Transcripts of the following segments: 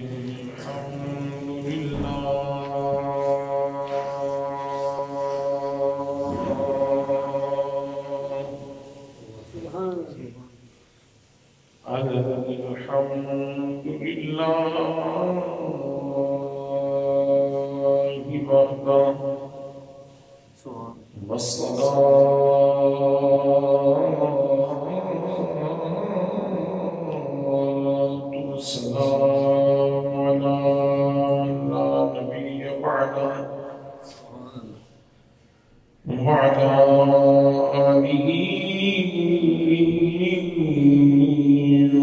الحمد لله وحده والسلام على لا نبي بعده وعلى آله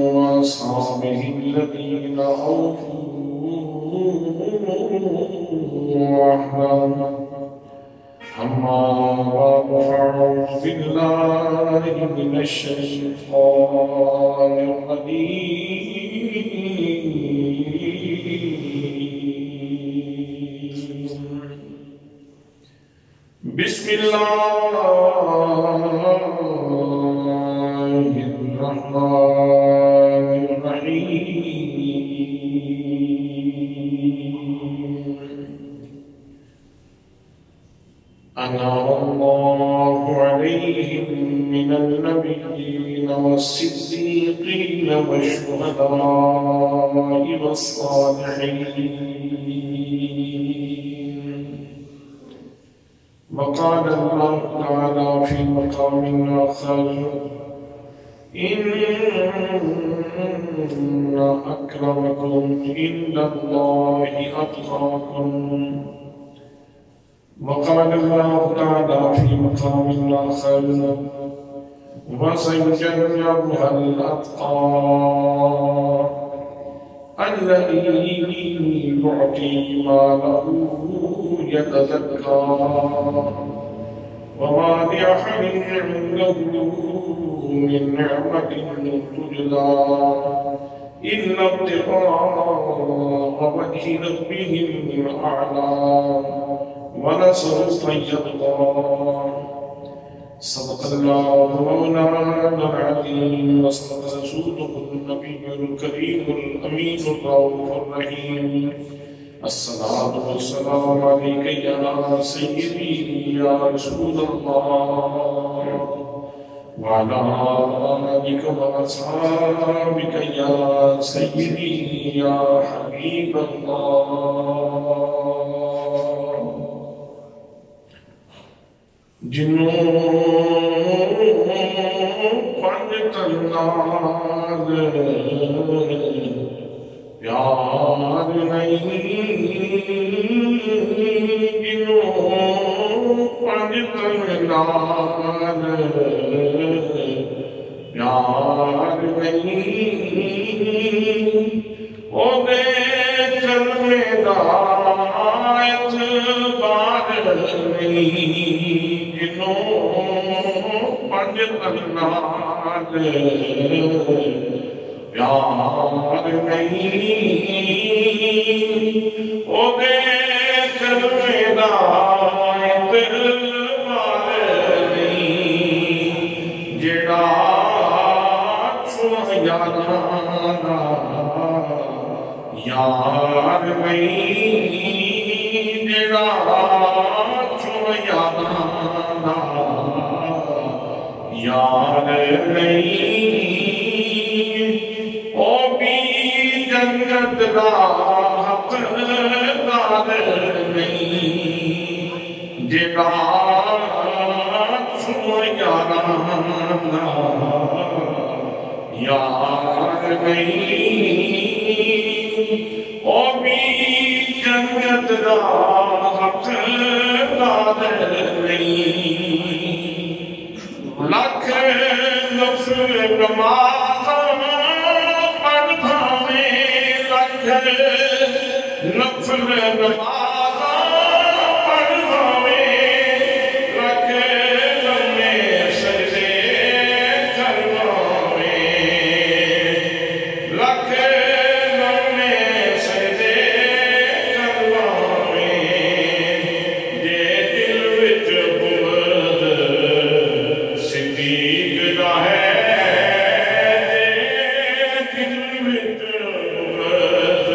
وأصحابه الذين أوفوا وحده. أما بعد فأعوذ بالله من الشيطان الرجيم. بسم الله الرحمن الرحيم. أنعم الله عليهم من النبيين والصديقين والشهداء والصالحين. وقال الله تعالى في مقام آخر: إن أكرمكم عند الله أتقاكم. وقال الله تعالى في مقام آخر: وسيجنبها الأتقى الذي يعطي ماله يتزكى وما لأحد عنده من نعمة تجزى إلا ابتغاء وجه ربهم الأعلى ولسوف يرضى. صدق الله مولانا العظيم وصدق رسوله النبي الكريم الأمين الرؤوف الرحيم. الصلاة والسلام عليك يا سيدي يا رسول الله وعلى آلك وأصحابك يا سيدي يا حبيب الله. جنوں پنج تناد پیار نہیں، جنوں پنج تناد پیار نہیں، او دے چلنے دا اعتبار نہیں، پنج تناد پیار نہیں، او دے چلنے دا اعتبار نہیں، جڑا چھوڑ یاراں دا یار نہیں، جڑا چھوڑ یاراں دا یار نہیں، او بھی جنت دا حقدار نہیں، جڑا چھوڑ یاراں دا یار نہیں، او بھی جنت دا حقدار نہیں۔ لکھ نفر نماز پڑھ بھاویں، لکھ نفر نماز پڑھ بھاویں، لکھ لمحے سجدے کر بھاویں، لکھ لمحے سجدے کر بھاویں، جے دل وچ بغض صدیق دا ہے، جے دل وچ بغض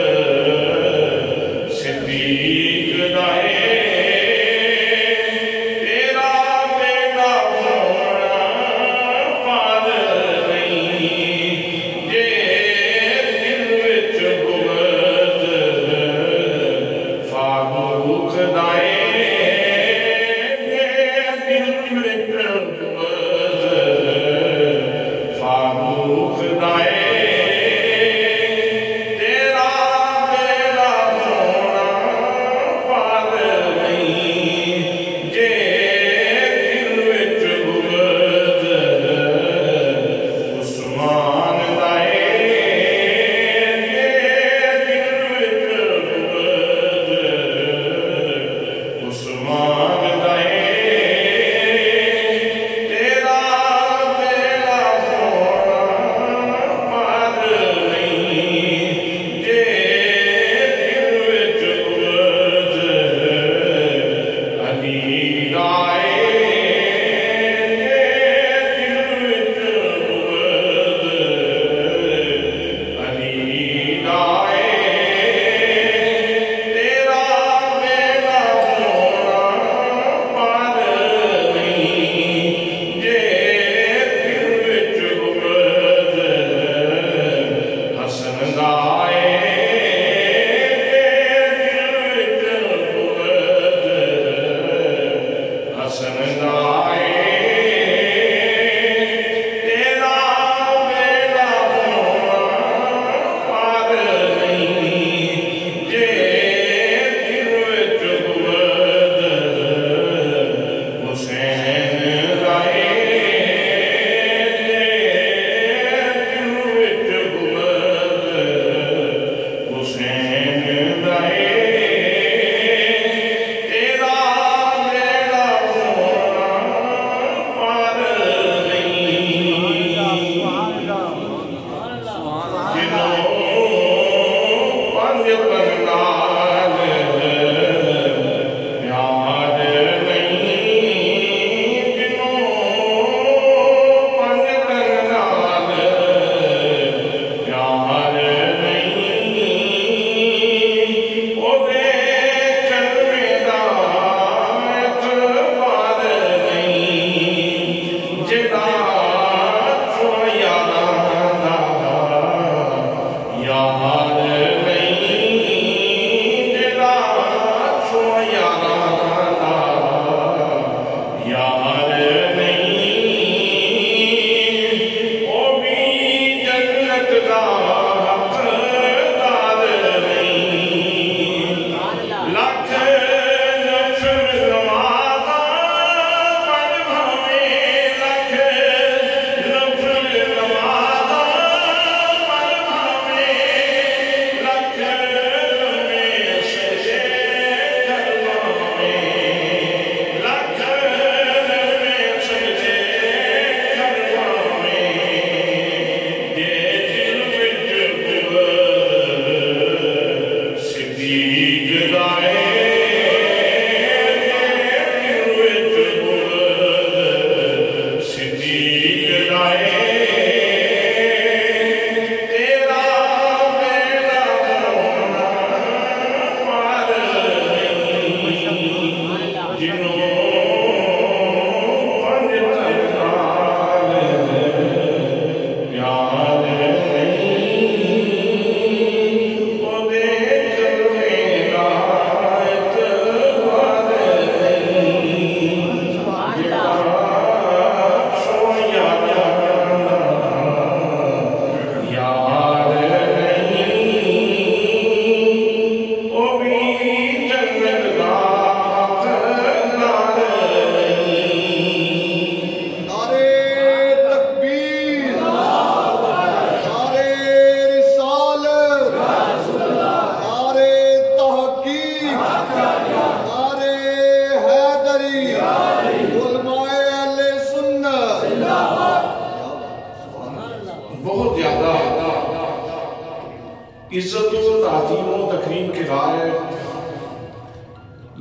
عزت و تعظیم و تکریم کے لائق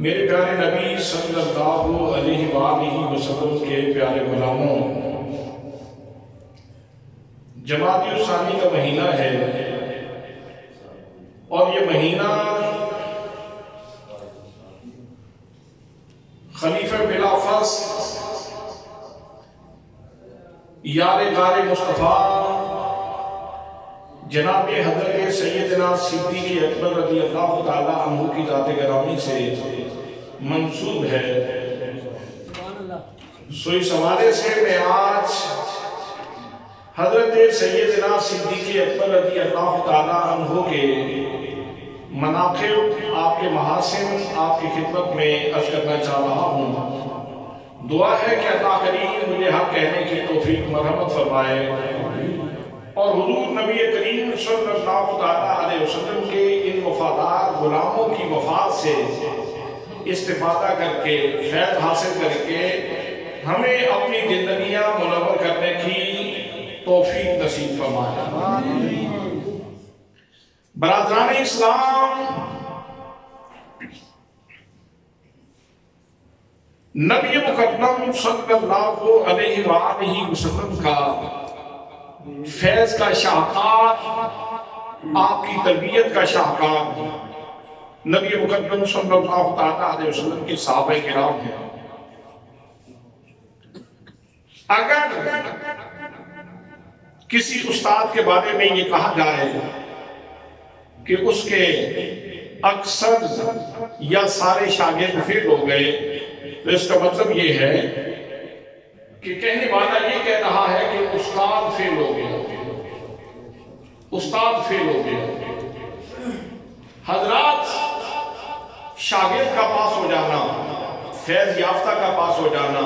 میرے پیارے نبی صلی اللہ علیہ وآلہ وسلم کے پیارے غلاموں، جمادی الثانی کا مہینہ ہے اور یہ مہینہ خلیفہ بلا فصل یار غار مصطفیٰ جناب حضرت سیدنا صدیق اکبر رضی اللہ تعالیٰ عنہ کی ذات گرامی سے منسوب ہے۔ سو اس حوالے سے میں آج حضرت سیدنا صدیق اکبر رضی اللہ تعالیٰ عنہ کے مناقب، آپ کے محاسن، آپ کی خدمت میں عرض کرنا چاہ رہا ہوں۔ دعا ہے کہ اللہ کریم مجھے حق کہنے کی توفیق مرحمت فرمائے اور حضور نبی کریم صلی اللہ علیہ وسلم کے ان وفادار غلاموں کی وفات سے استفادہ کر کے فیض حاصل کر کے ہمیں اپنی زندگیاں منور کرنے کی توفیق نصیب فرمائے۔ برادران اسلام، نبی مکرم صلی اللہ علیہ وآلہ وسلم کا فیض کا شاہکار، آپ کی تربیت کا شاہکار نبی مکرم صلی اللہ علیہ وسلم کے صحابہ کرام ہیں۔ اگر کسی استاد کے بارے میں یہ کہا جائے کہ اس کے اکثر یا سارے شاگرد فیل ہو گئے تو اس کا مطلب یہ ہے کہ کہنے والا یہ کہہ رہا ہے کہ استاد فیل ہو گیا، استاد فیل ہو گیا۔ حضرات، شاگرد کا پاس ہو جانا، فیض یافتہ کا پاس ہو جانا،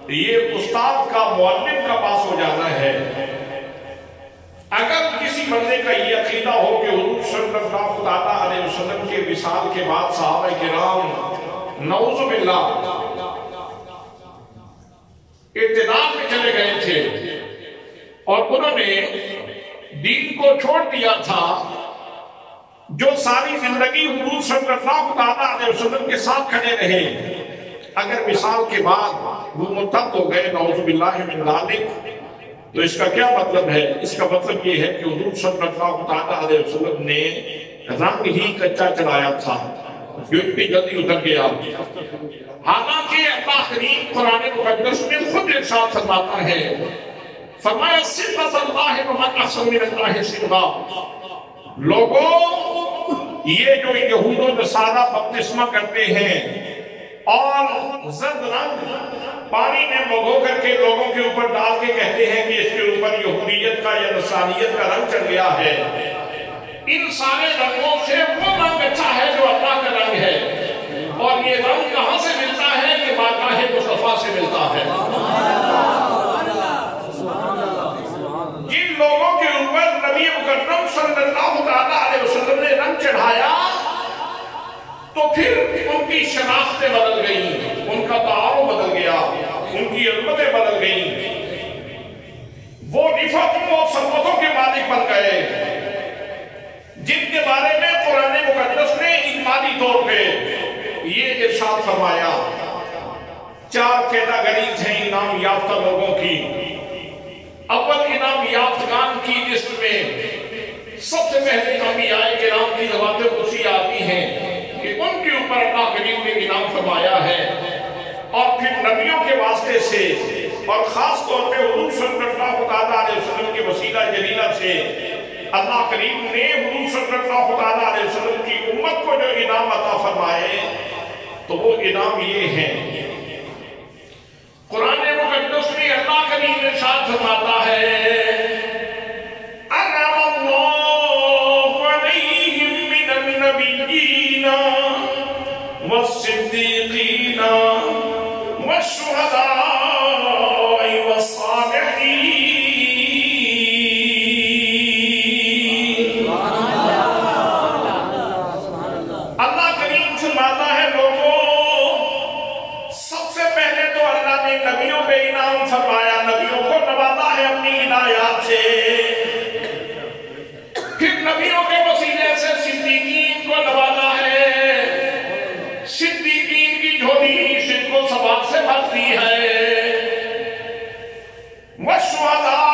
یہ استاد کا، معلم کا پاس ہو جانا ہے۔ اگر کسی بندے کا یہ عقیدہ ہو کہ حضور صلی اللہ علیہ وسلم کے وصال کے بعد صحابہ کرام نعوذ باللہ ارتداد میں چلے گئے تھے اور انہوں نے دین کو چھوڑ دیا تھا، جو ساری زندگی حضور صلی اللہ علیہ وسلم کے ساتھ کھڑے رہے، اگر مثال کے بعد وہ مرتد ہو گئے نعوذ باللہ من ذالک، تو اس کا کیا مطلب ہے؟ اس کا مطلب یہ ہے کہ حضور صلی اللہ علیہ وسلم نے رنگ ہی کچا چڑھایا تھا جو اتنی جلدی اتر گیا۔ حالانکہ اللہ کریم قرآن مقدس میں خود ارشاد فرماتا ہے، فرمایا صبغۃ اللہ ومن احسن من اللہ صبغا، لوگوں یہ جو یہود و نصارہ بپتسمہ کرتے ہیں اور زرد رنگ پانی میں بھگو کر کے لوگوں کے اوپر ڈال کے کہتے ہیں کہ اس کے اوپر یہودیت کا یا نصرانیت کا رنگ چڑھ گیا ہے، ان سارے رنگوں سے وہ رنگ اچھا ہے جو اللہ کا رنگ ہے، اور یہ رنگ کہاں سے ملتا ہے؟ کہ بارگاہ مصطفیٰ سے ملتا ہے۔ جن لوگوں کے اوپر نبی مکرم صلی اللہ علیہ وسلم نے رنگ چڑھایا تو پھر ان کی شناختیں بدل گئیں، ان کا تعارف بدل گیا، ان کی عظمتیں بدل گئیں، وہ رفعتوں اور سربتوں کے مالک بن گئے، جن کے بارے میں قرآن مقدس نے اجمالی طور پہ یہ ارشاد فرمایا۔ 4 کیٹاگریز ہیں انعام یافتہ لوگوں کی۔ اول انعام یافتگان کی لسٹ میں سب سے پہلے انبیاء کرام کی ذوات قدسی آتی ہیں کہ ان کے اوپر اللہ کریم نے انعام فرمایا ہے، اور پھر نبیوں کے واسطے سے اور خاص طور پہ حضور صلی اللہ علیہ وسلم کے وسیلہ جلیلہ سے اللہ کریم نے حضور صلی اللہ علیہ وسلم کی امت کو جو انعام عطا فرمائے تو وہ انعام یہ ہیں۔ قرآن مقدس میں اللہ کریم ارشاد فرماتا ہے، انعم اللہ علیہم من النبیین والصدیقین والشہداء والصالحین۔ اللہ کریم فرماتا ہے لوگوں، سب سے پہلے تو اللہ نے نبیوں پہ انعام فرمایا، نبیوں کو نوازا ہے اپنی عنایات سے، پھر نبیوں کے وسیلے سے صدیقین کو نوازا ہے، صدیقین کی جھولی صدق و ثبات سے بھرتی ہے، والشہداء،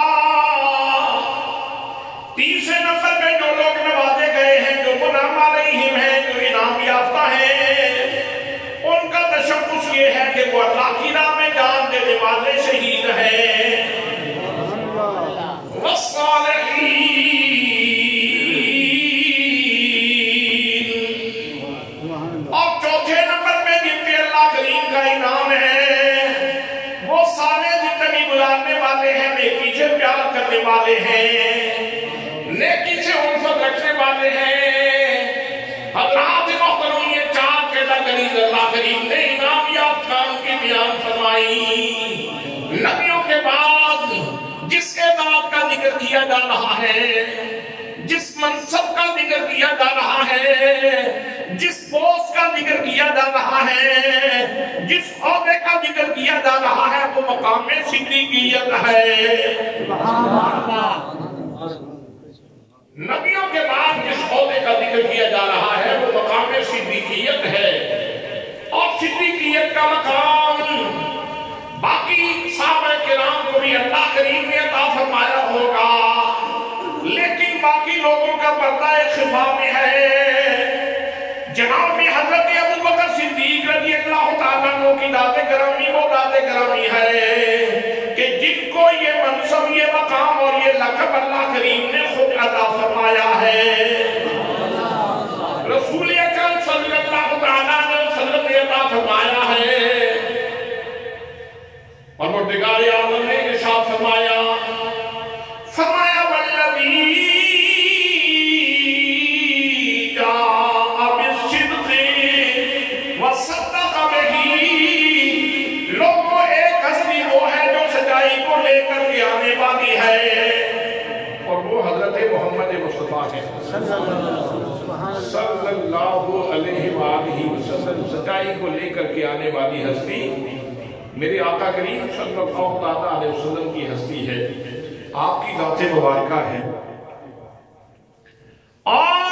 تیسرے نمبر پہ جو لوگ نوازے گئے ہیں، جو منعم علیہم ہیں، جو انعام یافتہ ہیں، ان کا تشخص یہ ہے کہ وہ اللہ کی راہ میں جان دینے والے شہید ہیں، والصالحین، اور چوتھے نمبر پہ جن پہ اللہ کریم کا انعام ہے وہ سارے زندگی گزارنے والے ہیں، نیکی سے پیار کرنے والے ہیں، نیکی سے الفت رکھنے والے ہیں۔ حضرات محترم، یہ 4 کیٹاگریز اللہ کریم نے انعام یافتگان کی بیان فرمائی۔ نبیوں کے بعد جس اعداد کا ذکر کیا جا رہا ہے، جس منصب کا ذکر کیا جا رہا ہے، جس پوسٹ کا ذکر کیا جا رہا ہے، جس عہدے کا ذکر کیا جا رہا ہے، وہ مقام صدیقیت ہے۔ نبیوں کے بعد جس عہدے کا ذکر کیا جا رہا ہے وہ مقام صدیقیت ہے، اور صدیقیت کا مقام باقی صحابہ کرام کو بھی اللہ کریم نے عطا فرمایا ہوگا، لیکن باقی لوگوں کا پردہ خفا میں ہے۔ جناب میں حضرت ابوبکر صدیق رضی اللہ تعالیٰ عنہ کی ذات گرامی وہ ذات گرامی ہے کہ جن کو یہ منصب، یہ مقام اور یہ لقب اللہ کریم نے خود عطا فرمایا ہے۔ رسول اکرم صلی اللہ تعالیٰ علیہ وسلم نے عطا فرمایا ہے، اور پروردگار عالم نے ارشاد فرمایا، فرمایا والذی جاء بالصدق وصدق بہ، لوگوں ایک ہستی وہ ہے جو سچائی کو لے کر کے آنے والی ہے، اور وہ حضرت محمد مصطفیٰ ہے صلی اللہ علیہ وآلہ وسلم۔ سچائی کو لے کر کے آنے والی ہستی میرے آقا کریم صلی اللہ علیہ وسلم کی ہستی ہے، آپ کی ذات مبارکہ ہے، اور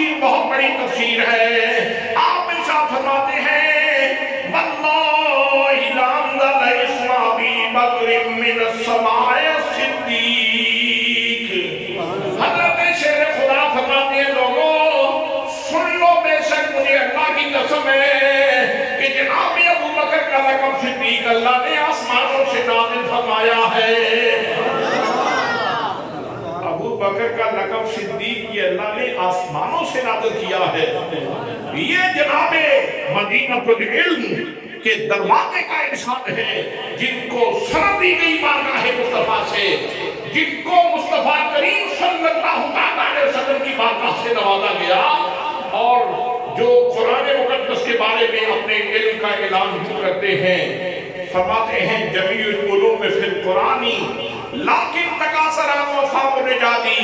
تفسیر بہت بڑی تفسیر ہے. آپ ارشاد فرماتے ہیں واللہ لا انزل اسم ابی بکر من السماء صدیق. حضرت شیر خدا فرماتے ہیں لوگوں سن لو بے شک مجھے اللہ کی قسم ہے کہ جناب ابو بکر کا لقب صدیق اللہ نے آسمانوں سے نازل فرمایا ہے. ابو بکر کا لقب صدیق یہ اللہ نے آسمانوں سے نازل کیا ہے. یہ جناب مدینہ العلم کے دروازے کا ارشاد ہے جن کو سند دی گئی بارگاہ مصطفیٰ سے, جن کو مصطفیٰ کریم صلی اللہ علیہ وسلم کی بارگاہ سے نوازا گیا, اور جو قرآن مقدس کے بارے میں اپنے علم کا اعلان کرتے ہیں. فرماتے ہیں جمیع العلوم فی القرآن لیکن تکاثر وفاء رجالی.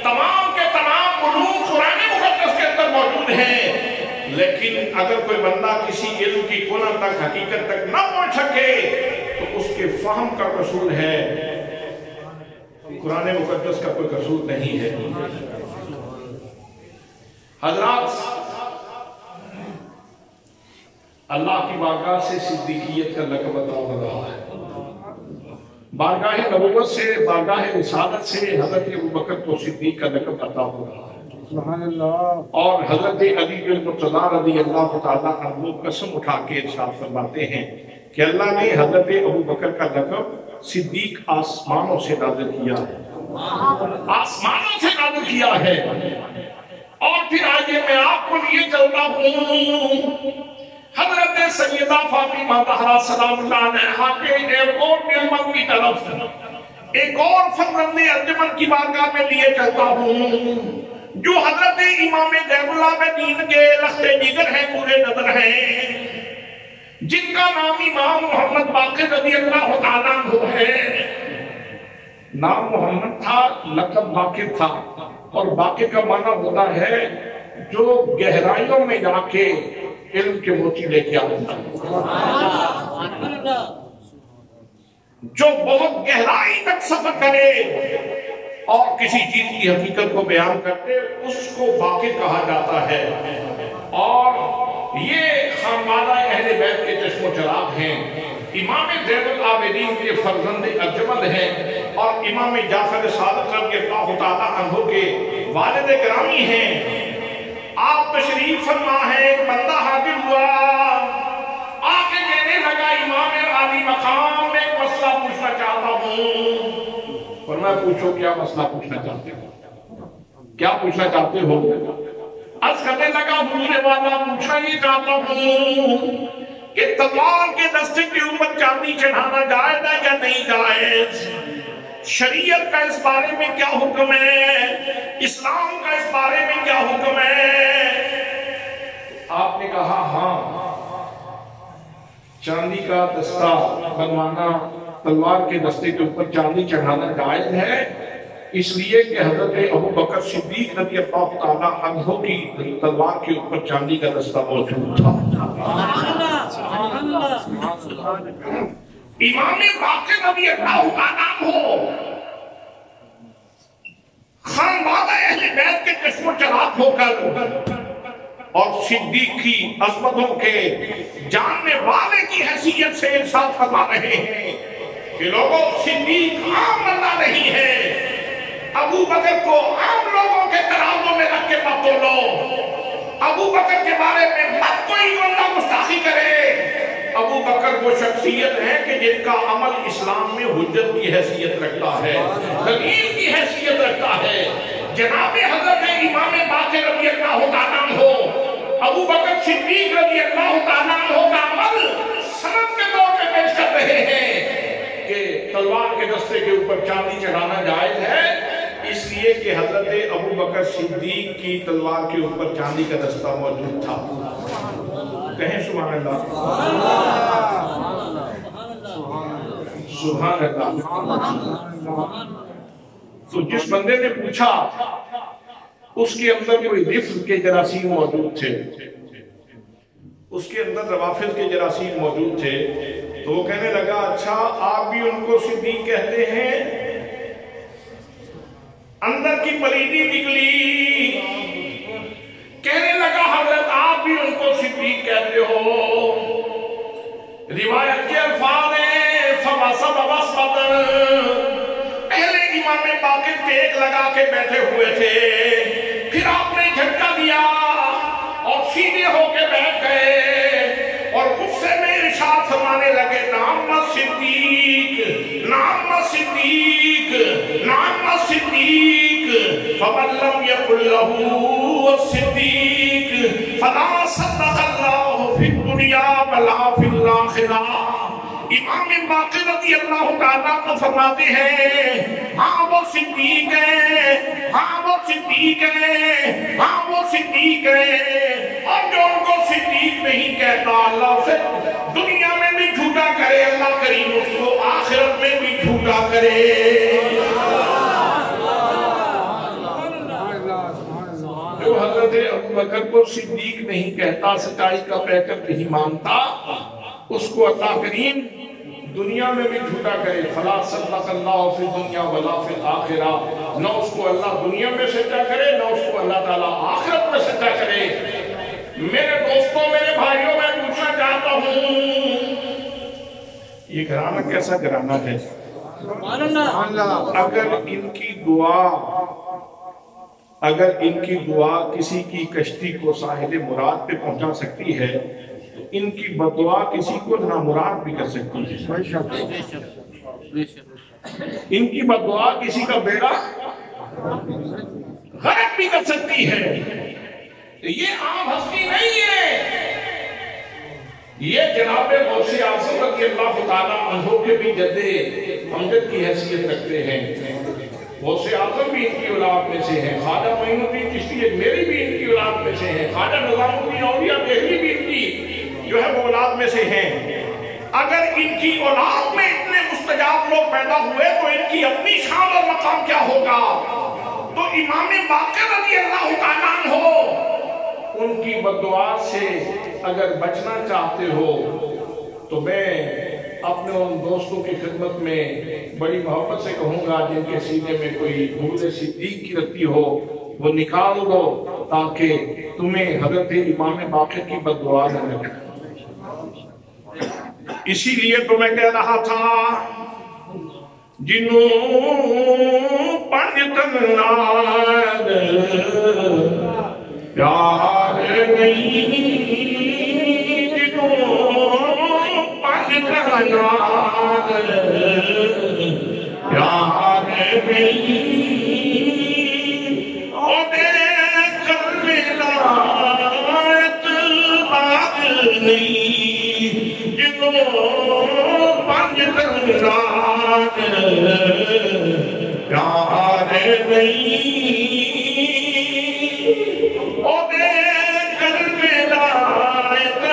تمام کے تمام علوم قرآن مقدس کے اندر موجود ہیں, لیکن اگر کوئی بندہ کسی علم کی کنہ تک حقیقت تک نہ پہنچ سکے تو اس کے فہم کا قصور ہے, قرآن مقدس کا کوئی قصور نہیں ہے. حضرات اللہ کی بارگاہ سے صدیقیت کا لقب عطا ہو رہا ہے. بارگاہ نبوت سے, بارگاہ رسالت سے حضرت ابو بکر کو صدیق کا لقب عطا ہو رہا ہے. سبحان اللہ. اور حضرت علی المرتضیٰ رضی اللہ تعالیٰ عنہ قسم اٹھا کے ارشاد فرماتے ہیں کہ اللہ نے حضرت ابو بکر کا لقب صدیق آسمانوں سے نازل کیا ہے, آسمانوں سے نازل کیا ہے. اور پھر آئیے میں آپ کو لیے چلتا ہوں حضرت سیدہ فاطمہ زہرا سلام اللہ علیہا کے ایک اور نعمت کی طرف, ایک اور فرزند ارجمند کی بارگاہ میں لیے چلتا ہوں جو حضرت امام زین العابدین کے لخت جگر ہیں, پورے نظر ہیں, جن کا نام امام محمد باقر رضی اللہ تعالیٰ عنہ ہے. نام محمد تھا, لقب باقر تھا, اور باقر کا معنی ہوتا ہے جو گہرائیوں میں جا کے علم کے موتی لے کے آتا ہے, جو بہت گہرائی تک سفر کرے اور کسی چیز کی حقیقت کو بیان کرتے اس کو باقر کہا جاتا ہے. اور یہ خانوادہ اہل بیت کے چشم و چراغ ہیں. امام زین العابدین کے فرزند ارجمند ہیں اور امام جعفر صادق رضی اللہ تعالیٰ عنہ کے والد گرامی ہیں. آپ تشریف فرما ہے, ایک بندہ حاضر ہوا, آ کے کہنے لگا امام عالی مقام میں ایک مسئلہ پوچھنا چاہتا ہوں. اور میں پوچھو کیا مسئلہ پوچھنا چاہتے ہو, کیا پوچھنا چاہتے ہو؟ عرض کرنے لگا حضور والا پوچھنا یہ چاہتا ہوں کہ تلوار کے دستے کے اوپر چاندی چڑھانا جائز ہے یا نہیں جائز؟ شریعت کا اس بارے میں کیا حکم ہے؟ اسلام کا اس بارے میں کیا حکم ہے؟ آپ نے کہا ہاں, چاندی کا دستہ بنوانا, تلوار کے دستے کے اوپر چاندی چڑھانا جائز ہے, اس لیے کہ حضرت ابو بکر صدیق رضی اللہ تعالیٰ عنہ کی تلوار کے اوپر چاندی کا دستہ موجود تھا. امام باقر رضی اللہ تعالیٰ عنہ خانوادہ اہل بیت کے چشم و چراغ ہو کر اور صدیق کی عظمتوں کے جاننے والے کی حیثیت سے ارشاد فرما رہے ہیں کہ لوگوں صدیق عام بندہ نہیں ہے. ابو بکر کو عام لوگوں کے ترازو میں رکھ کے مت تولو. ابو بکر کے بارے میں مت کوئی بندہ گستاخی کرے. ابو بکر وہ شخصیت ہے کہ جن کا عمل اسلام میں حجت کی حیثیت رکھتا ہے, دلیل کی حیثیت رکھتا ہے. جناب حضرت امام باقر رضی اللہ تعالیٰ عنہ, ابو بکر صدیق رضی اللہ تعالیٰ عنہ کا عمل سند کے طور پہ پیش کر رہے ہیں کہ تلوار کے دستے کے اوپر چاندی چڑھانا جائز ہے, اس لیے کہ حضرت ابو بکر صدیق کی تلوار کے اوپر چاندی کا دستہ موجود تھا. کہیں سبحان اللہ, سبحان اللہ. تو جس بندے نے پوچھا اس کے اندر کوئی رفض کے جراثیم موجود تھے, اس کے اندر روافض کے جراثیم موجود تھے, تو وہ کہنے لگا اچھا آپ بھی ان کو صدیق کہتے ہیں؟ اندر کی پلیدی نکلی. صدیق کہتے ہو؟ روایت کے الفاظ ہیں فوسب وسبتن، پہلے امام باقر ٹیک لگا کے بیٹھے ہوئے تھے، پھر آپ نے جھٹکا دیا اور سیدھے ہو کے بیٹھ گئے اور غصے میں ارشاد فرمانے لگے نام صدیق، نام صدیق، نام صدیق، فمن لم یقل له الصدیق فلا صدق اللہ فی الدنیا ولا فی الآخرہ۔ امام باقر رضی اللہ تعالیٰ کو فرماتے ہیں ہاں وہ صدیق ہے، ہاں وہ صدیق ہے، ہاں وہ صدیق ہے، اور جو ان کو صدیق نہیں کہتا اللہ سے دنیا میں بھی جھوٹا کرے، اللہ کریم اس کو آخرت میں بھی جھوٹا کرے۔ جو حضرت ابوبکر کو صدیق نہیں کہتا، سچائی کا پیکر نہیں مانتا، اس کو اللہ کریم دنیا میں بھی جھوٹا کرے۔ فلا صدق اللہ فی الدنیا ولا فی الآخرہ، نہ اس کو اللہ دنیا میں سچا کرے، نہ اس کو اللہ تعالیٰ آخرت میں سچا کرے۔ میرے دوستوں، میرے بھائیوں، میں پوچھنا چاہتا ہوں یہ گھرانہ کیسا گھرانہ ہے؟ اگر ان کی دعا کسی کی کشتی کو ساحل مراد پہ پہنچا سکتی ہے تو ان کی بدعا کسی کو نامراد بھی کر سکتی ہے۔ ان کی بدعا کسی کا بیڑا غرق بھی کر سکتی ہے۔ یہ عام ہستی نہیں ہے، یہ جناب غوث اعظم رضی اللہ تعالیٰ عنہ کے بھی جد امجد کی حیثیت رکھتے ہیں۔ غوث اعظم بھی ان کی اولاد میں سے ہیں، خواجہ معین الدین چشتی میری بھی ان کی اولاد میں سے ہیں، خواجہ نظام الدین اولیاء دہلوی بھی ان کی جو ہے وہ اولاد میں سے ہیں۔ اگر ان کی اولاد میں اتنے مستجاب لوگ پیدا ہوئے تو ان کی اپنی شان اور مقام کیا ہوگا؟ تو امام باقر رضی اللہ تعالیٰ عنہ ان کی بددعا سے اگر بچنا چاہتے ہو تو میں اپنے ان دوستوں کی خدمت میں بڑی محبت سے کہوں گا جن کے سینے میں کوئی بھول صدیق کی رتی ہو وہ نکال دو تاکہ تمہیں حضرت امام باقر کی بددعا نہ لگے۔ اسی لیے تو میں کہہ رہا تھا جنوں پنجتن نال پیار نہیں، جنوں پنجتن نال پیار نہیں، او دے قلب لائت بات نہیں، جنوں پنجتن نال پیار نہیں، او دے قلب لائت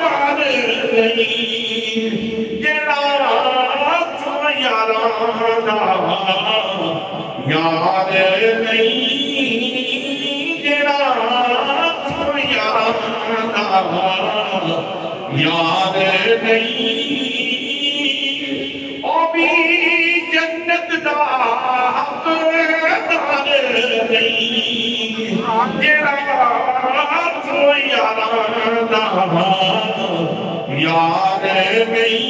بات نہیں، جڑا تو یارانا یار نہیں، جڑا تو یارانا یار نہیں، او بھی جنت دا حقدار نہیں، جڑا تو یارانا یار نہیں،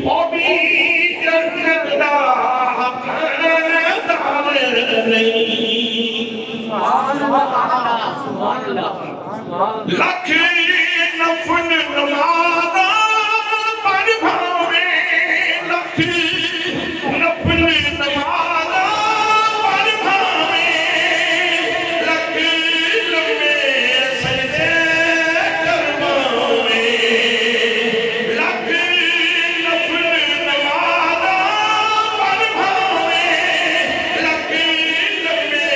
او بھی جنت دا حقدار نہیں۔ لکھ نفل نمازاں پڑھ بھاویں، لکھ نفل نمازاں پڑھ بھاویں، لکھ لمبے سجدے کرواویں، لکھ نفل نمازاں پڑھ بھاویں، لکھ لمبے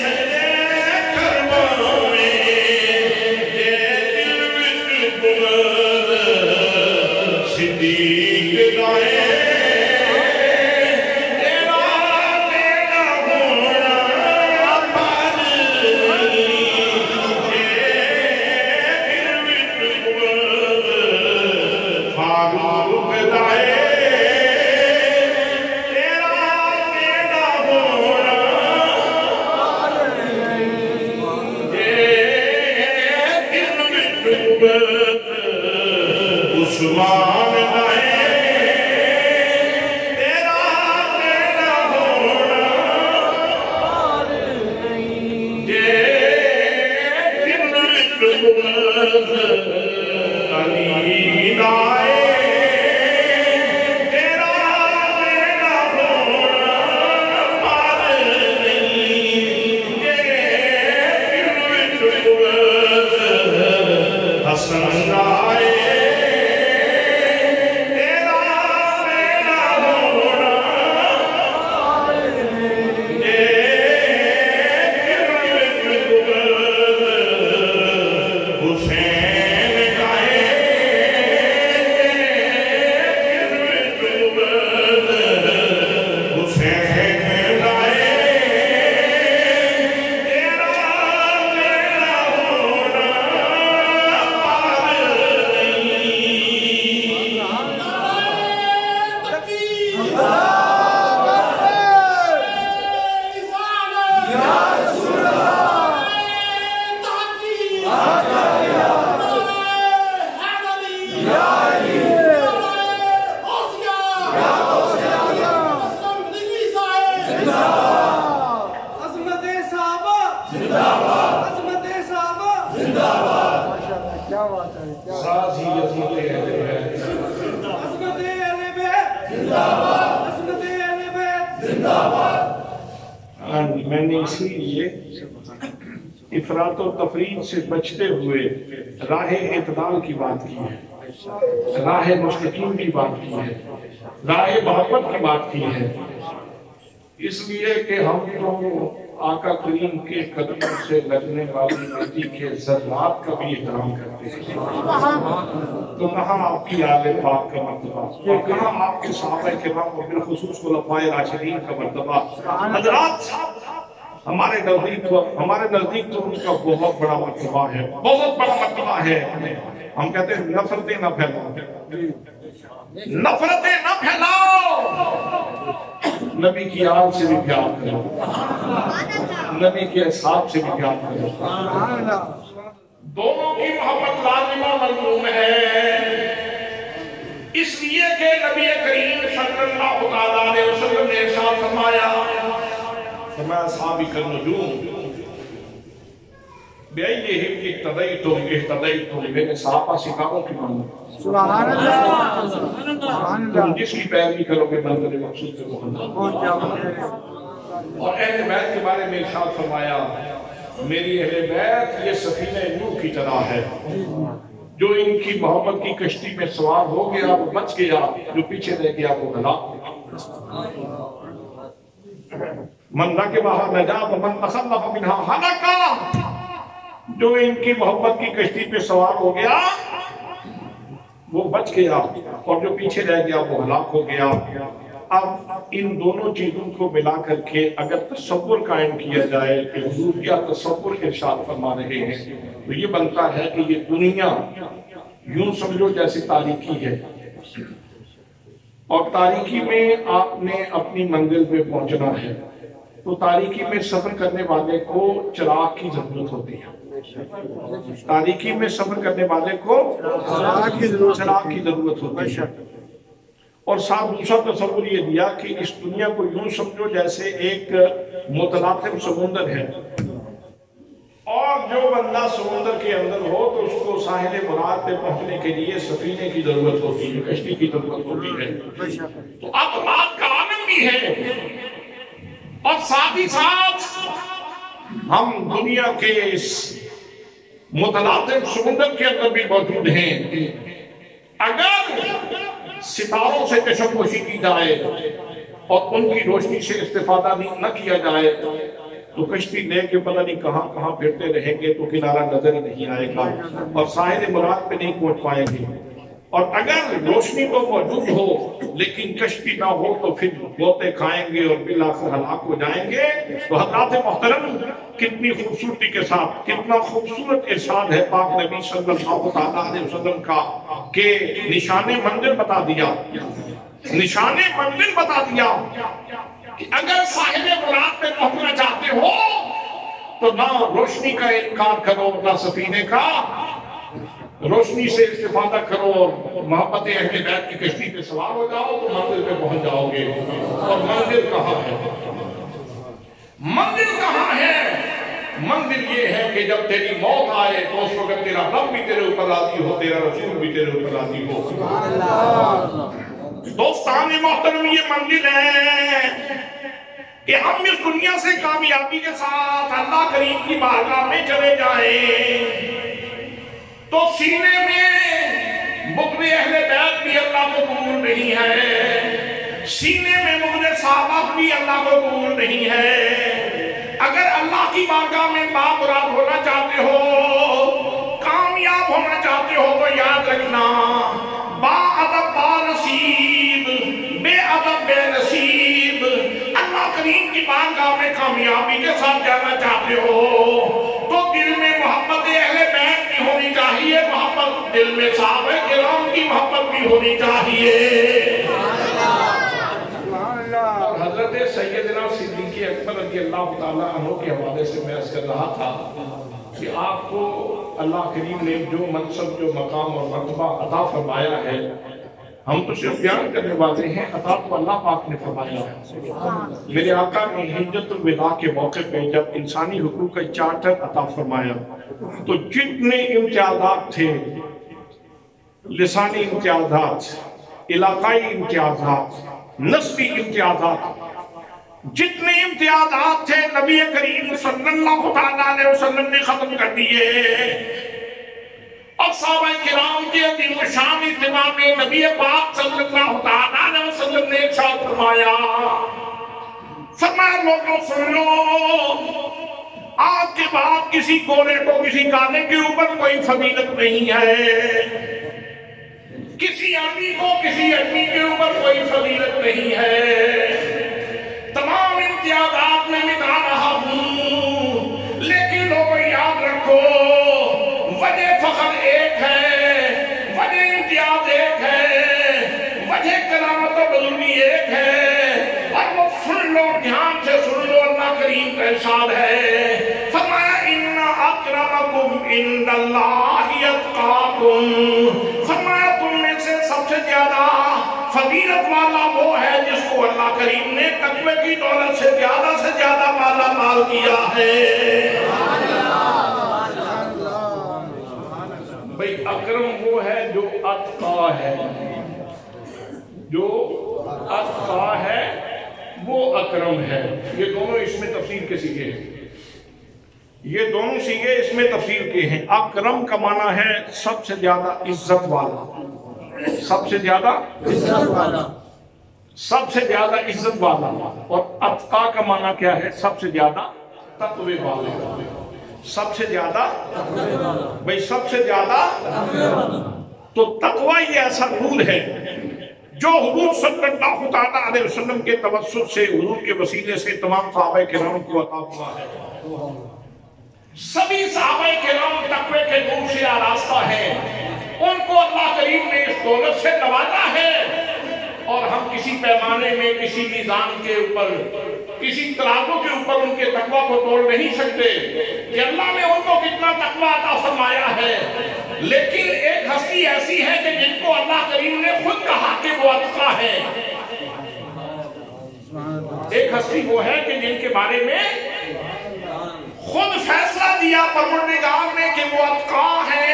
سجدے کرواویں، جے میں نے اسی لیے افراط و تفریط سے بچتے ہوئے راہ اعتدال کی بات کی ہے، راہ مستقیم کی بات کی ہے، راہ محبت کی بات کی ہے، اس لیے کہ ہم تو آقا کریم کے قدموں سے لگنے والی مٹی کے ذرات کا بھی احترام کرتے ہیں۔ تو کہاں آپ کی آل پاک کا مرتبہ، اور کہاں آپ کے صحابہ کرام اور بالخصوص خلفائے راشدین کا مرتبہ۔ حضرات ہمارے نزدیک تو ان کا بہت بڑا مرتبہ ہے، بہت بڑا مرتبہ ہے۔ ہم کہتے ہیں نفرتیں نہ پھیلاؤ، نفرتیں نہ پھیلاؤ، نبی کی آل سے بھی پیار کرو، نبی کے اصحاب سے بھی پیار کرو۔ دونوں کی محبت لازمہ ملزوم ہے، اس لیے کہ نبی کریم صلی اللہ علیہ وسلم نے ارشاد فرمایا اصحابک النجوم بأیہم اقتدیتم، میرے صحابہ ستاروں کی مانو، سبحان اللہ، تم جس کی پیروی کرو گے منزل مقصود سے پہنچ جاؤ گے۔ اور اہل بیت کے بارے میں ارشاد فرمایا میری اہل بیت یہ سفینہ نوح کی طرح ہے، جو ان کی محبت کی کشتی میں سوار ہو گیا وہ بچ گیا، جو پیچھے رہ گیا وہ ہلاک۔ من رکبھا نجا ومن تخلف منہا ہلک، جو ان کی محبت کی کشتی پہ سوار ہو گیا وہ بچ گیا، اور جو پیچھے رہ گیا وہ ہلاک ہو گیا۔ اب ان دونوں چیزوں کو ملا کر کے اگر تصور قائم کیا جائے کہ حضور کیا تصور ارشاد فرما رہے ہیں، تو یہ بنتا ہے کہ یہ دنیا یوں سمجھو جیسے تاریکی ہے، اور تاریکی میں آپ نے اپنی منزل پہ پہنچنا ہے، تو تاریکی میں سفر کرنے والے کو چراغ کی ضرورت ہوتی ہے، تاریکی میں سفر کرنے والے کو چراغ کی ضرورت ہوتی ہے۔ اور ساتھ دوسرا تصور یہ دیا کہ اس دنیا کو یوں سمجھو جیسے ایک متلاطم سمندر ہے، اور جو بندہ سمندر کے اندر ہو تو اس کو ساحل مراد پہ پہنچنے کے لیے سفینے کی ضرورت ہوتی ہے، کشتی کی ضرورت ہوتی ہے۔ تو اب رات کا عالم بھی ہے، اور ساتھ ہی ساتھ ہم دنیا کے اس متلاطم سمندر کے اندر بھی موجود ہیں۔ اگر ستاروں سے کشمکشی کی جائے اور ان کی روشنی سے استفادہ نہ کیا جائے تو کشتی لے کے پتہ نہیں کہاں کہاں پھرتے رہیں گے تو کنارہ نظر ہی نہیں آئے گا، اور ساحل مراد پہ نہیں پہنچ پائیں گے۔ اور اگر روشنی تو موجود ہو لیکن کشتی نہ ہو تو پھر غوطے کھائیں گے اور بالآخر ہلاک ہو جائیں گے۔ تو حضرات محترم کتنی خوبصورتی کے ساتھ، کتنا خوبصورت ارشاد ہے پاک نبی صلی اللہ علیہ وسلم کا کہ نشان منزل بتا دیا، نشان منزل بتا دیا کہ اگر ساحل مراد پہ پہنچنا چاہتے ہو تو نہ روشنی کا انکار کرو نہ سفینے کا، روشنی سے استفادہ کرو اور محبت اہل بیت کی کشتی پہ سوار ہو جاؤ تو منزل پہ پہنچ جاؤ گے۔ اور منزل کہاں ہے؟ منزل کہاں ہے؟ منزل یہ ہے کہ جب تیری موت آئے تو اس وقت تیرا رب بھی تیرے اوپر راضی ہو، تیرا رسول بھی تیرے اوپر راضی ہو۔ دوستان محترم یہ منزل ہے کہ ہم اس دنیا سے کامیابی کے ساتھ اللہ کریم کی بارگاہ میں چلے جائیں تو سینے میں بغض اہل بیت بھی اللہ کو قبول نہیں ہے، سینے میں بغض صحابہ بھی اللہ کو قبول نہیں ہے۔ اگر اللہ کی بارگاہ میں بامراد ہونا چاہتے ہو، کامیاب ہونا چاہتے ہو تو یاد رکھنا با ادب با نصیب، بے ادب بے نصیب۔ اللہ کریم کی بارگاہ میں کامیابی کے ساتھ جانا چاہتے ہو تو دل میں محبت اہل بیت بھی ہونی چاہیے، محبت دل میں صحابہ کرام کی محبت بھی ہونی چاہیے۔ اور حضرت سیدنا صدیق اکبر رضی اللہ تعالیٰ عنہ کے حوالے سے میں عرض کر رہا تھا کہ آپ کو اللہ کریم نے جو منصب، جو مقام اور مرتبہ عطا فرمایا ہے، ہم تو صرف بیان کرنے والے ہیں، عطا تو اللہ پاک نے فرمایا ہے۔ میرے آقا نے حجۃ الوداع کے موقع پہ جب انسانی حقوق کا چارٹر عطا فرمایا تو جتنے امتیازات تھے، لسانی امتیازات، علاقائی امتیازات، نسبی امتیازات، جتنے امتیازات تھے نبی کریم صلی اللہ علیہ وسلم نے ختم کر دیے، اور صحابہ کرام کے عظیم الشان اتباع میں نبی پاک صلی اللہ علیہ وسلم نے ارشاد فرمایا، لوگوں سن لو، آج کے بعد کسی گورے کو کسی کالے کے اوپر کوئی فضیلت نہیں ہے، کسی عربی کو کسی اجمی کے اوپر کوئی فضیلت نہیں ہے، تمام امتیازات میں مٹا رہا ہوں، لیکن لوگوں یاد رکھو وجہ فخر ایک ہے، وجہ امتیاز ایک ہے، وجہ کرامت و بزرگی ایک ہے، اور وہ سن لو، دھیان سے سن لو، اللہ کریم کا ارشاد ہے، فرمایا ان اکرمکم عند اللہ اتقاکم، فرمایا تم میں سے سب سے زیادہ فضیلت والا وہ ہے جس کو اللہ کریم نے تقوی کی دولت سے زیادہ مالا مال کیا ہے۔ بھئی اکرم وہ ہے جو اتقا ہے، جو اتقا ہے وہ اکرم ہے۔ یہ دونوں اس میں تفسیر کے سیغے ہیں، یہ دونوں سیغے اس میں تفسیر کے ہیں۔ اکرم کا معنی ہے سب سے زیادہ عزت والا، سب سے زیادہ عزت والا، سب سے زیادہ عزت والا، اور اتقا کا معنی کیا ہے؟ سب سے زیادہ تقوی والا، سب سے زیادہ، بھئی سب سے زیادہ، تو تقوی یہ ایسا نور ہے جو حضور صلی اللہ علیہ وسلم کے توسط سے، حضور کے وسیلے سے تمام صحابہ کرام کو عطا ہوا ہے۔ سبھی صحابہ کرام تقوی کے نور سے آراستہ ہیں، ان کو اللہ کریم نے اس دولت سے نوازا ہے، اور ہم کسی پیمانے میں، کسی میزان کے اوپر، کسی ترازو کے اوپر ان کے تقوی کو تول نہیں سکتے کہ اللہ نے ان کو کتنا تقوی عطا فرمایا ہے۔ لیکن ایک ہستی ایسی ہے کہ جن کو اللہ کریم نے خود کہا کہ وہ اتقا ہے، ایک ہستی وہ ہے کہ جن کے بارے میں خود فیصلہ دیا پروردگار نے کہ وہ اتقا ہے۔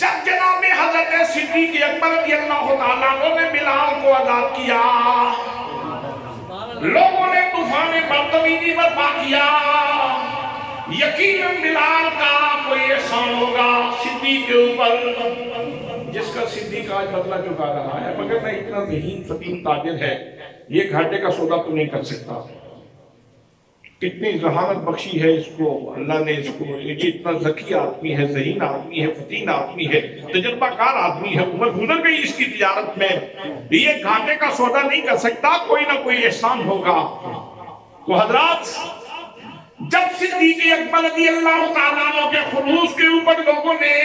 جب جناب حضرت صدیق اکبر رضی اللہ تعالیٰ عنہ نے بلال کو آزاد کیا، لوگوں نے طوفان بدتمیزی برپا کیا، یقیناً بلال کا کوئی احسان ہوگا صدیق کے اوپر، جس کا صدیق آج بدلہ چکا رہا ہے، مگر میں اتنا ذہین فطین تاجر ہے، یہ گھاٹے کا سودا تو نہیں کر سکتا۔ کتنی ذہانت بخشی ہے اس کو اللہ نے، اس کو یہ اتنا ذکی آدمی ہے، ذہین آدمی ہے، فطین آدمی ہے، تجربہ کار آدمی ہے، عمر گزر گئی اس کی تجارت میں، یہ گھاٹے کا سودا نہیں کر سکتا، کوئی نہ کوئی احسان ہوگا۔ تو حضرات، جب صدیق اکبر رضی اللہ تعالیٰ عنہ کے خلوص کے اوپر لوگوں نے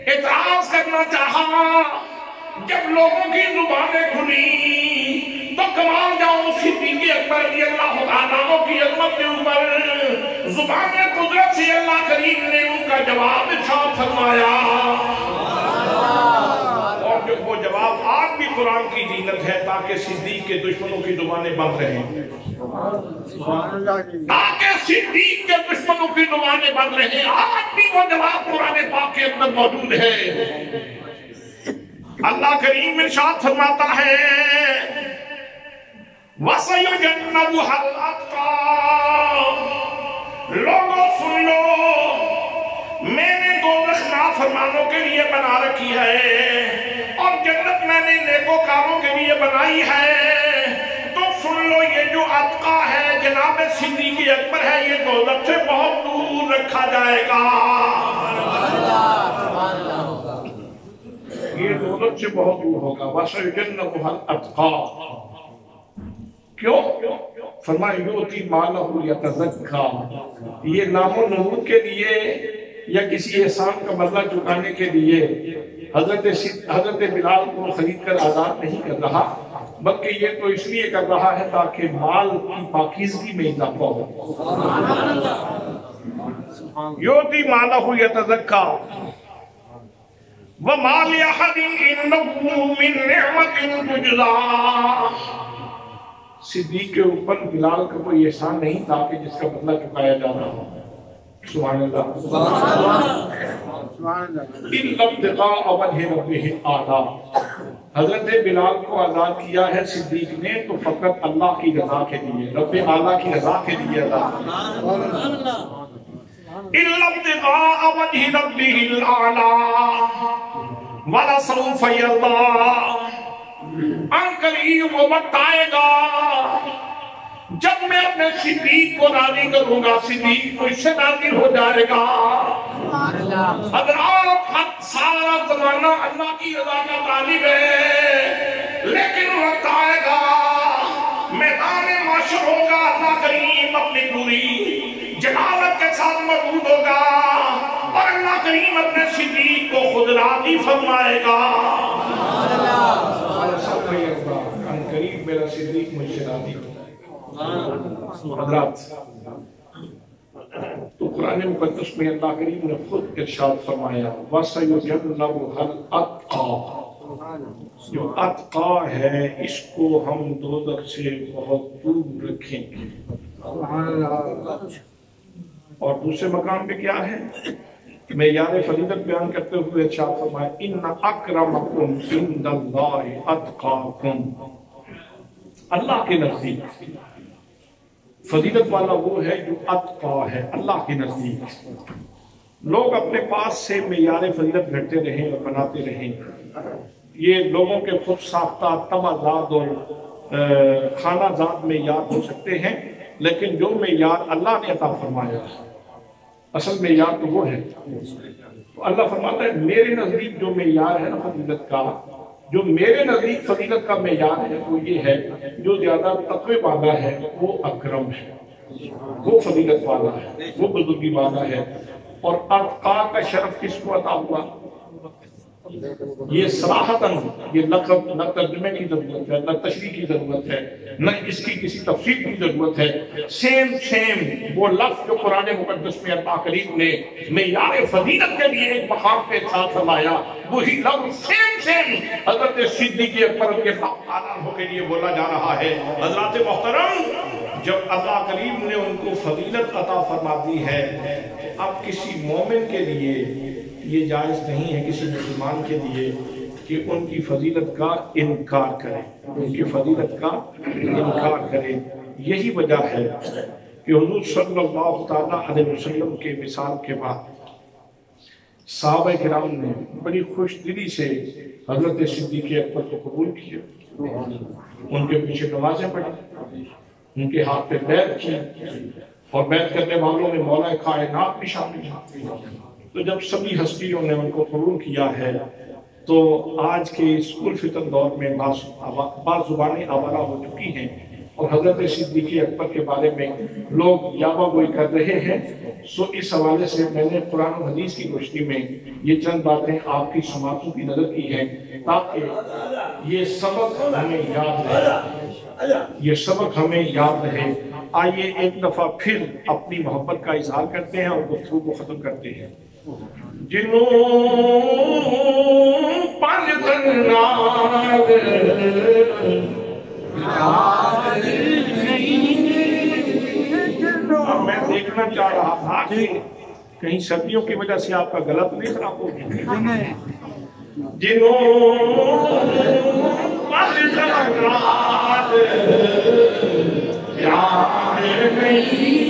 اعتراض کرنا چاہا، جب لوگوں کی زبانیں کھلی تو کمال جاؤ صدیق اکبر رضی اللہ تعالیٰ عنہ کی عظمت کے اوپر زبان قدرت سے اللہ کریم نے ان کا جواب ارشاد فرمایا، اور جو وہ جواب آج بھی قرآن کی زینت ہے، تاکہ صدیق کے دشمنوں کی زبانیں بند رہیں، تاکہ صدیق کے دشمنوں کی زبانیں بند رہیں، آج بھی وہ جواب قرآن پاک کے اندر موجود ہے۔ اللہ کریم ارشاد فرماتا ہے، وَسَيُجَنَّبُهَا الْأَتْقَى، لوگوں سن لو، میں نے دوزخ نافرمانوں کے لیے بنا رکھی ہے، اور جنت میں نے نیکوکاروں کے لیے بنائی ہے۔ تو سن لو، یہ جو اتقا ہے جناب صدیق اکبر ہے، یہ دوزخ سے بہت دور رکھا جائے گا، یہ دوزخ سے بہت دور ہوگا۔ وَسَيُجَنَّبُهَا الْأَتْقَى، کیوں؟ فرمایا یؤتی مالہ یتزکیٰ، یہ نام و نمود کے لیے یا کسی احسان کا بدلہ چکانے کے لیے حضرت بلال کو خرید کر آزاد نہیں کر رہا، بلکہ یہ تو اس لیے کر رہا ہے تاکہ مال کی پاکیزگی میں اضافہ ہو۔ یؤتی مالہ یتزکیٰ وَمَا لِأَحَدٍ عِندَهُ مِن نِعْمَةٍ تُجْزَىٰ، صدیق کے اوپر بلال کا کوئی احسان نہیں تھا کہ جس کا بدلہ چکایا جانا ہو۔ سبحان اللہ، إِلَّا ابْتِغَاءَ وَجْهِ رَبِّهِ الْأَعْلَىٰ، حضرت بلال کو آزاد کیا ہے صدیق نے تو فقط اللہ کی رضا کے لیے، رب اعلیٰ کی رضا کے لیے آزاد إِلَّا ابْتِغَاءَ وَجْهِ رَبِّهِ الْأَعْلَىٰ وَلَسَوْفَ يَرْضَىٰ۔ ان قریب وہ وقت آئے گا جب میں اپنے صدیق کو راضی کروں گا، صدیق مجھ سے راضی ہو جائے گا۔ حضرات سارا زمانہ اللہ کی رضا کا طالب ہے، لیکن وقت آئے گا میدان محشر ہوگا، اللہ کریم اپنی پوری جلالت کے ساتھ موجود ہوگا اور اللہ کریم اپنے صدیق کو خود راضی فرمائے گا۔ ان قریب میرا صدیق مجھ سے راضی ہو جائے گا۔ حضرات تو قرآن مقدس میں اللہ کریم نے خود ارشاد فرمایا وَسَيُجَنَّبُهَا الْأَتْقَى، جو اتقا ہے اس کو ہم دوزخ سے بہت دور رکھیں گے۔ اور دوسرے مقام پہ کیا ہے؟ معیار فضیلت بیان کرتے ہوئے ارشاد فرمایا ان اکرمکم عند اللہ اتقاکم، اللہ کے نزدیک فضیلت والا وہ ہے جو اتقا ہے۔ اللہ کے نزدیک لوگ اپنے پاس سے معیار فضیلت گھٹتے رہیں اور بناتے رہیں، یہ لوگوں کے خود ساختہ طمع زاد اور خانہ زاد معیار ہو سکتے ہیں، لیکن جو معیار اللہ نے عطا فرمایا اصل معیار تو وہ ہے۔ تو اللہ فرماتا ہے میرے نزدیک جو معیار ہے نا فضیلت کا، جو میرے نزدیک فضیلت کا معیار ہے وہ یہ ہے جو زیادہ تقوی والا ہے وہ اکرم ہے، وہ فضیلت والا ہے، وہ بزرگی والا ہے۔ اور اتقا کا شرف کس کو عطا ہوا؟ یہ صراحتاً یہ لقب نہ ترجمے کی ضرورت ہے، نہ تشریح کی ضرورت ہے، نہ اس کی کسی تفسیر کی ضرورت ہے۔ سیم وہ لفظ جو قرآن مقدس میں اللہ کریم نے معیار فضیلت کے لیے ایک مقام پہ ساتھ فرمایا، وہی لفظ سیم حضرت صدیق اکبر کے عنہ کے لیے بولا جا رہا ہے۔ حضرات محترم، جب اللہ کریم نے ان کو فضیلت عطا فرما دی ہے، اب کسی مومن کے لیے یہ جائز نہیں ہے، کسی مسلمان کے لیے کہ ان کی فضیلت کا انکار کرے، ان کی فضیلت کا انکار کرے۔ یہی وجہ ہے کہ حضور صلی اللہ تعالیٰ علیہ وسلم کے وصال کے بعد صحابہ کرام نے بڑی خوش دلی سے حضرت صدیق اکبر کو قبول کیا، ان کے پیچھے نمازیں پڑھی، ان کے ہاتھ پہ بیعت کی، اور بیعت کرنے والوں میں مولا کائنات بھی شامل ہیں۔ تو جب سبھی ہستیوں نے ان کو قبول کیا ہے تو آج کے اس الفتن دور میں بعض زبانیں آوارہ ہو چکی ہیں اور حضرت صدیق اکبر کے بارے میں لوگ یاوہ گوئی کر رہے ہیں۔ سو اس حوالے سے میں نے قرآن و حدیث کی روشنی میں یہ چند باتیں آپ کی سماعتوں کی نظر کی ہیں تاکہ یہ سبق ہمیں یاد رہے، یہ سبق ہمیں یاد رہے۔ آئیے ایک دفعہ پھر اپنی محبت کا اظہار کرتے ہیں اور گفتگو کو ختم کرتے ہیں۔ جنوں پانچ تنار میں دیکھنا چاہ رہا تھا کہ کہیں سردیوں کی وجہ سے آپ کا گلا تو نہیں خراب ہو گیا۔ جنوں پانچ تنار یار نہیں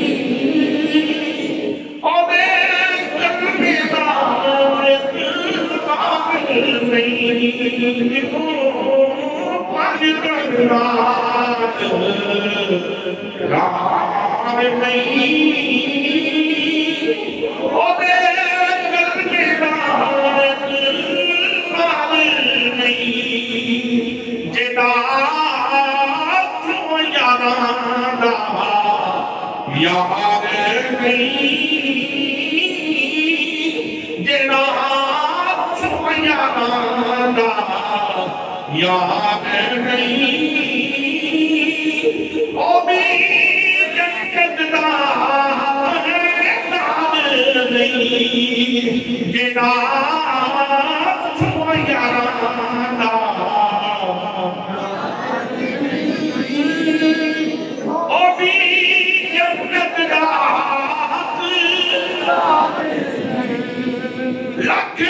یاد نہیں او بھی جنت دا نہیں جنا یارانا او بھی جنت دا لکھ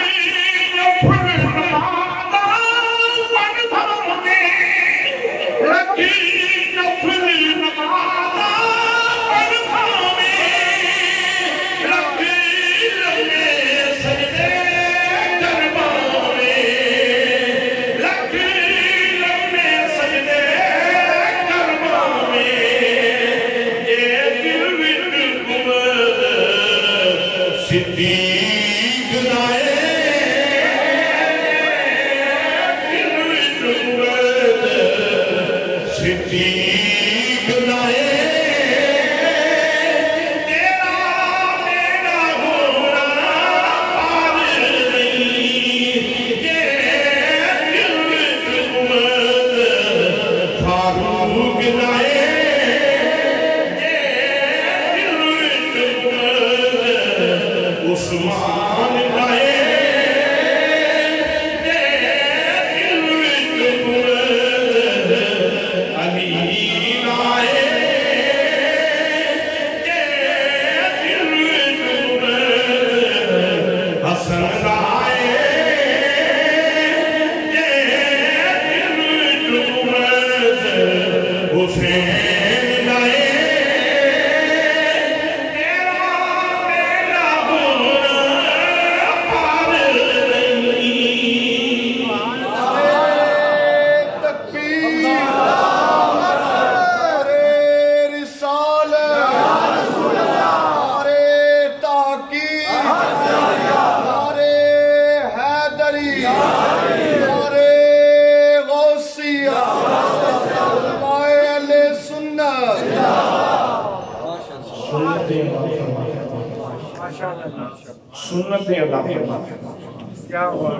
سنتیں ادا فرما. کیا ہوا